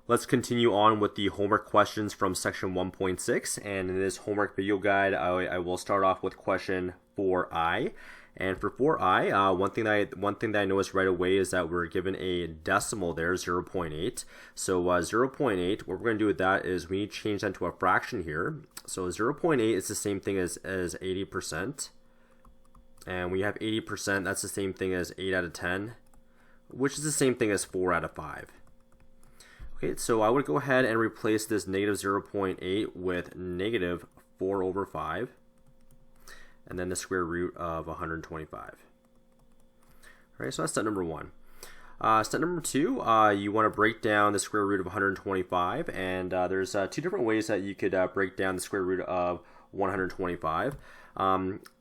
Let's continue on with the homework questions from section 1.6, and in this homework video guide I will start off with question 4i. And for 4i, one thing that I noticed right away is that we're given a decimal there, 0.8. So 0.8, what we're going to do with that is we need to change that into a fraction here. So 0.8 is the same thing as 80%. And we have 80%, that's the same thing as 8 out of 10, which is the same thing as 4 out of 5. Okay, so I would go ahead and replace this negative 0.8 with negative 4 over 5, and then the square root of 125. All right, so that's step number one. Step number two, you want to break down the square root of 125, and there's two different ways that you could break down the square root of 125.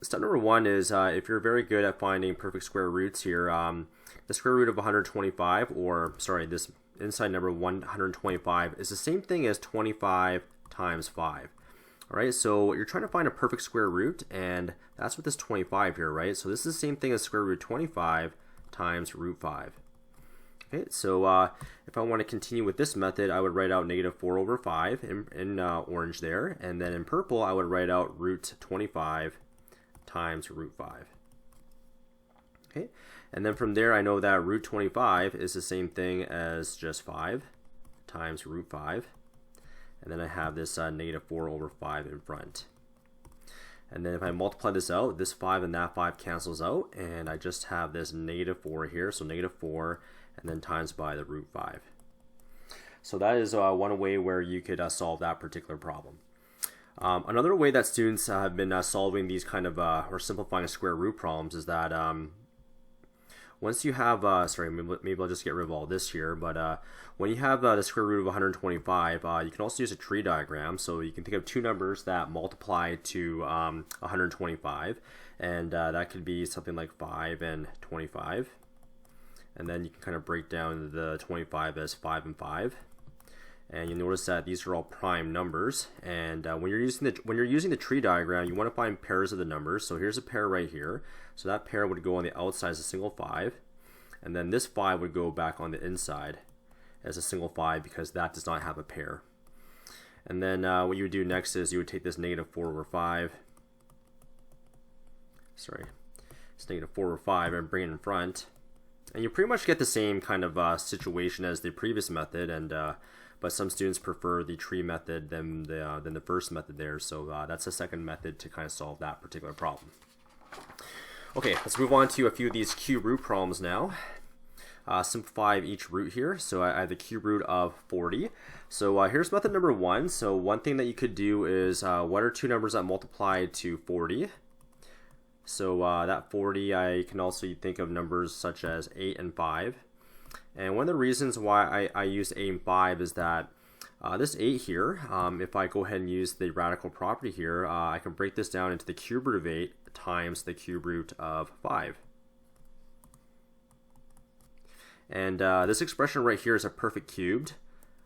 Step number one is if you're very good at finding perfect square roots here, the square root of 125, or sorry, this inside number 125 is the same thing as 25 times 5. All right, so you're trying to find a perfect square root, and that's what this 25 here, right? So this is the same thing as square root 25 times root 5. Okay, so if I want to continue with this method, I would write out negative 4 over 5 in orange there, and then in purple I would write out root 25 times root 5. Okay, and then from there I know that root 25 is the same thing as just 5 times root 5, and then I have this negative 4 over 5 in front. And then if I multiply this out, this 5 and that 5 cancels out, and I just have this negative 4 here, so negative 4, and then times by the root 5. So that is one way where you could solve that particular problem. Another way that students have been solving these kind of, or simplifying square root problems is that once you have, sorry, maybe I'll just get rid of all this here, but when you have the square root of 125, you can also use a tree diagram. So you can think of two numbers that multiply to 125, and that could be something like 5 and 25. And then you can kind of break down the 25 as 5 and 5. And you notice that these are all prime numbers. And when you're using the tree diagram, you want to find pairs of the numbers. So here's a pair right here. So that pair would go on the outside as a single 5, and then this 5 would go back on the inside as a single 5 because that does not have a pair. And then what you would do next is you would take this negative 4 over 5. Sorry, it's negative 4 over 5 and bring it in front. And you pretty much get the same kind of situation as the previous method, and but some students prefer the tree method than the first method there. So that's the second method to kind of solve that particular problem. Okay, let's move on to a few of these cube root problems now. Simplify each root here. So I have the cube root of 40. So here's method number one. So one thing that you could do is what are two numbers that multiply to 40? So that 40, I can also think of numbers such as 8 and 5. And one of the reasons why I use 8 and 5 is that this 8 here, if I go ahead and use the radical property here, I can break this down into the cube root of 8 times the cube root of 5. And this expression right here is a perfect cubed.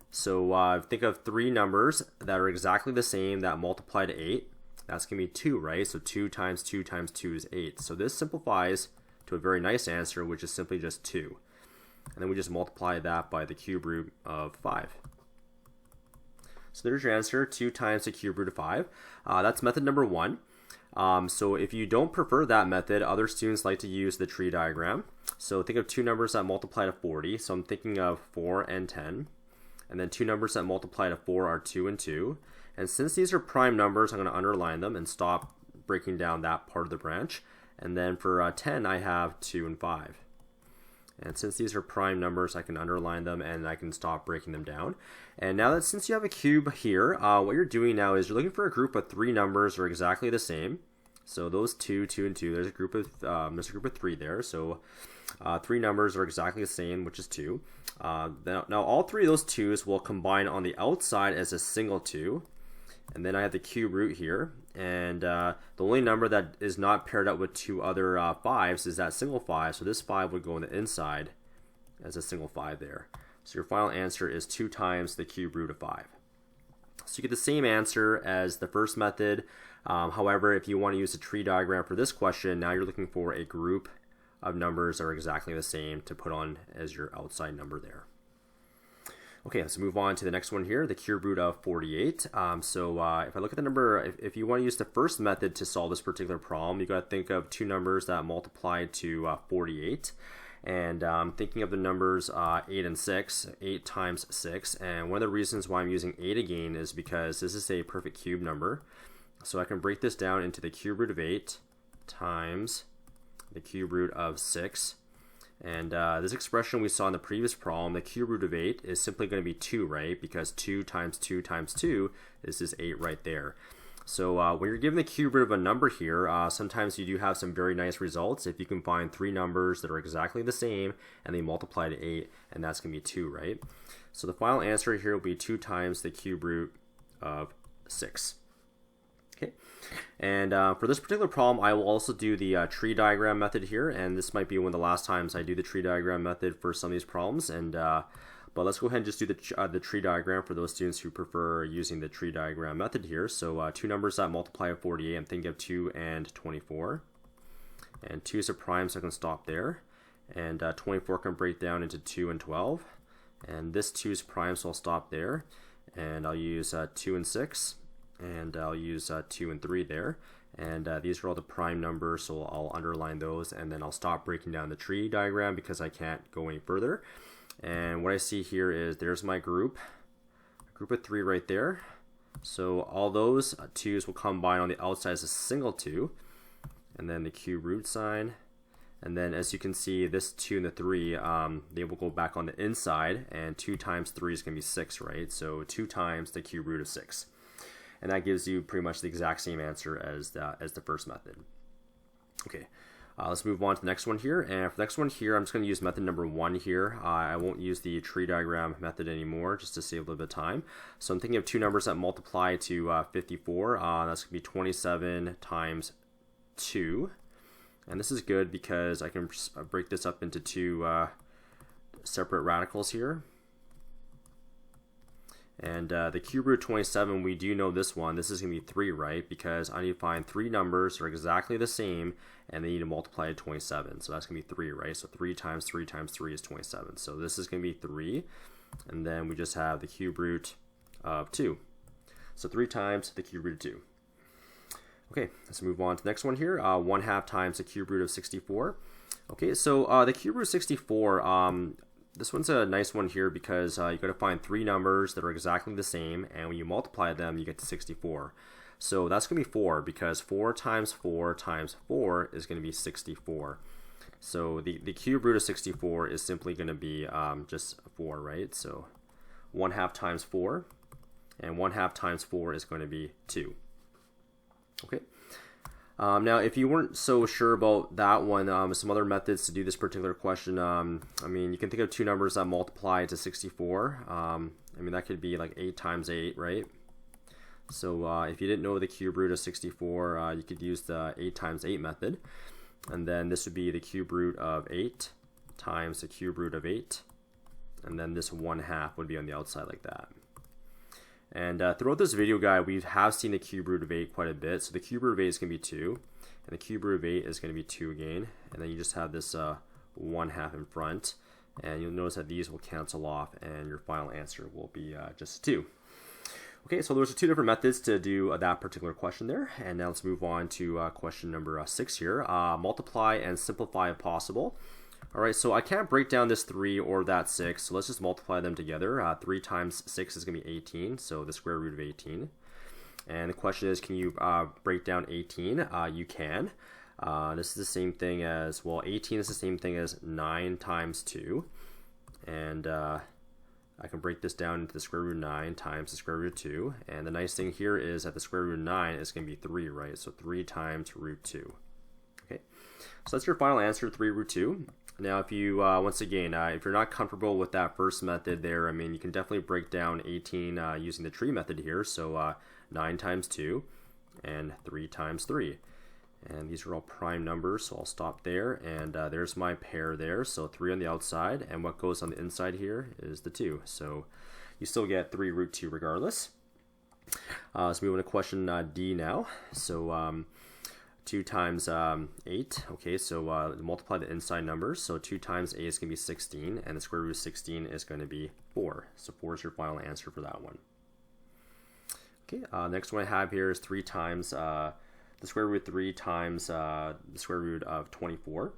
So think of three numbers that are exactly the same that multiply to 8. That's going to be 2, right? So 2 times 2 times 2 is 8. So this simplifies to a very nice answer, which is simply just 2. And then we just multiply that by the cube root of 5. So there's your answer, 2 times the cube root of 5. That's method number one. So if you don't prefer that method, other students like to use the tree diagram. So think of two numbers that multiply to 40. So I'm thinking of 4 and 10. And then two numbers that multiply to 4 are 2 and 2. And since these are prime numbers, I'm going to underline them and stop breaking down that part of the branch. And then for 10, I have 2 and 5. And since these are prime numbers, I can underline them and I can stop breaking them down. And now that since you have a cube here, what you're doing now is you're looking for a group of three numbers that are exactly the same. So those 2, 2, and 2, there's a group of 3 there. So three numbers are exactly the same, which is 2. Now all three of those 2's will combine on the outside as a single 2. And then I have the cube root here, and the only number that is not paired up with two other 5's is that single 5, so this 5 would go on the inside as a single 5 there. So your final answer is 2 times the cube root of 5. So you get the same answer as the first method. However, if you want to use a tree diagram for this question, now you're looking for a group of numbers that are exactly the same to put on as your outside number there. Okay, let's move on to the next one here, the cube root of 48. If I look at the number, if you want to use the first method to solve this particular problem, you got to think of two numbers that multiply to 48. And thinking of the numbers 8 and 6, 8 times 6. And one of the reasons why I'm using 8 again is because this is a perfect cube number. So I can break this down into the cube root of 8 times the cube root of 6. And this expression we saw in the previous problem, the cube root of 8 is simply going to be 2, right? Because 2 times 2 times 2 is this 8 right there. So when you're given the cube root of a number here, sometimes you do have some very nice results if you can find three numbers that are exactly the same and they multiply to 8, and that's going to be 2, right? So the final answer here will be 2 times the cube root of 6. Okay, and for this particular problem, I will also do the tree diagram method here, and this might be one of the last times I do the tree diagram method for some of these problems. And but let's go ahead and just do the tree diagram for those students who prefer using the tree diagram method here. So two numbers that multiply to 48, I'm thinking of 2 and 24. And 2 is a prime, so I can stop there. And 24 can break down into 2 and 12. And this 2 is prime, so I'll stop there. And I'll use 2 and 6. And I'll use 2 and 3 there. And these are all the prime numbers, so I'll underline those, and then I'll stop breaking down the tree diagram because I can't go any further. And what I see here is there's my group of 3 right there. So all those 2's will combine on the outside as a single 2, and then the cube root sign. And then as you can see, this 2 and the 3, they will go back on the inside, and 2 times 3 is going to be 6, right? So 2 times the cube root of 6. And that gives you pretty much the exact same answer as the first method. Okay, let's move on to the next one here. And for the next one here, I'm just going to use method number 1 here. I won't use the tree diagram method anymore just to save a little bit of time. So I'm thinking of two numbers that multiply to 54. That's going to be 27 times 2. And this is good because I can break this up into two separate radicals here. And the cube root of 27, we do know this one. This is going to be 3, right? Because I need to find three numbers that are exactly the same, and they need to multiply to 27. So that's going to be 3, right? So 3 times 3 times 3 is 27. So this is going to be 3. And then we just have the cube root of 2. So 3 times the cube root of 2. Okay, let's move on to the next one here. 1/2 times the cube root of 64. Okay, so the cube root of 64, this one's a nice one here because you got to find three numbers that are exactly the same, and when you multiply them, you get to 64. So that's going to be 4 because 4 times 4 times 4 is going to be 64. So the cube root of 64 is simply going to be just 4, right? So 1/2 times 4, and 1/2 times 4 is going to be 2. Okay. Now, if you weren't so sure about that one, some other methods to do this particular question, I mean, you can think of two numbers that multiply to 64. I mean, that could be like 8 times 8, right? So if you didn't know the cube root of 64, you could use the 8 times 8 method. And then this would be the cube root of 8 times the cube root of 8. And then this 1/2 would be on the outside like that. And throughout this video guide, we have seen the cube root of 8 quite a bit. So the cube root of 8 is going to be 2, and the cube root of 8 is going to be 2 again. And then you just have this 1/2 in front, and you'll notice that these will cancel off, and your final answer will be just 2. Okay, so those are two different methods to do that particular question there. And now let's move on to question number 6 here. Multiply and simplify if possible. All right, so I can't break down this 3 or that 6, so let's just multiply them together. 3 times 6 is going to be 18, so the square root of 18. And the question is, can you break down 18? You can. This is the same thing as, well, 18 is the same thing as 9 times 2. And I can break this down into the square root of 9 times the square root of 2. And the nice thing here is that the square root of 9 is going to be 3, right? So 3 times root 2. Okay, so that's your final answer, 3 root 2. Now, if you, once again, if you're not comfortable with that first method there, I mean, you can definitely break down 18 using the tree method here. So 9 times 2 and 3 times 3. And these are all prime numbers, so I'll stop there. And there's my pair there. So 3 on the outside, and what goes on the inside here is the 2. So you still get 3 root 2 regardless. Let's move on to question D now. So 2 times 8. Okay, so multiply the inside numbers. So 2 times 8 is going to be 16, and the square root of 16 is going to be 4. So 4 is your final answer for that one. Okay, next one I have here is 3 times the square root of 3 times the square root of 24.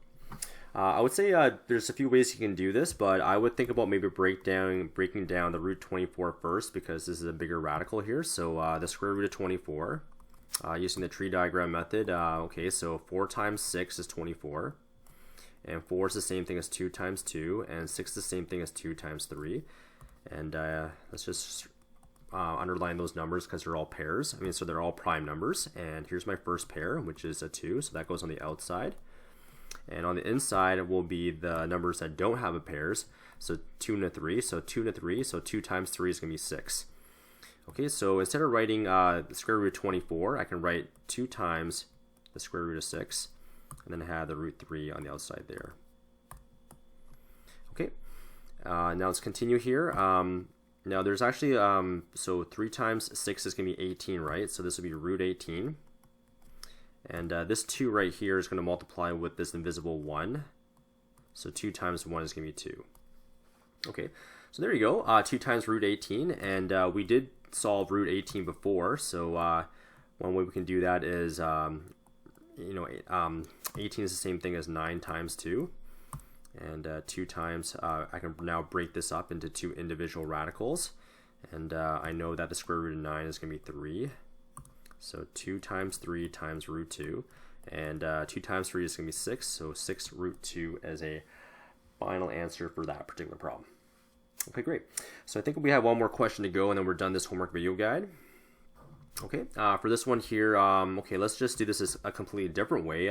I would say there's a few ways you can do this, but I would think about maybe breaking down the root 24 first, because this is a bigger radical here. So the square root of 24, using the tree diagram method, okay, so 4 times 6 is 24, and 4 is the same thing as 2 times 2, and 6 is the same thing as 2 times 3. And let's just underline those numbers because they're all pairs. I mean, so they're all prime numbers. And here's my first pair, which is a 2, so that goes on the outside. And on the inside will be the numbers that don't have a pairs. So 2 and a 3, so 2 and a 3, so 2 times 3 is going to be 6. Okay, so instead of writing the square root of 24, I can write 2 times the square root of 6, and then have the root 3 on the outside there. Okay, now let's continue here. Now there's actually, so 3 times 6 is going to be 18, right? So this will be root 18. And this 2 right here is going to multiply with this invisible 1. So 2 times 1 is going to be 2. Okay, so there you go, 2 times root 18. And we did solve root 18 before. So one way we can do that is, 18 is the same thing as 9 times 2. And 2 times, I can now break this up into 2 individual radicals. And I know that the square root of 9 is going to be 3. So 2 times 3 times root 2, and 2 times 3 is going to be 6, so 6 root 2 as a final answer for that particular problem. Okay, great. So I think we have one more question to go, and then we're done this homework video guide. Okay, for this one here, okay, let's just do this as a completely different way.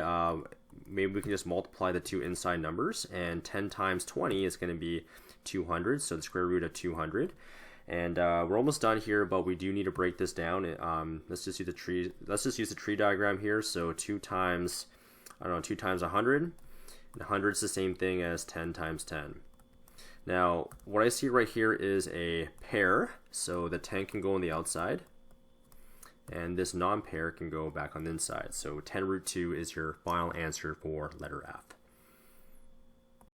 Maybe we can just multiply the 2 inside numbers, and 10 times 20 is going to be 200, so the square root of 200. And we're almost done here, but we do need to break this down. Let's just use the tree. Let's just use the tree diagram here. So 2 times 100. And 100 is the same thing as 10 times 10. Now, what I see right here is a pair. So the 10 can go on the outside, and this non-pair can go back on the inside. So 10 root 2 is your final answer for letter F.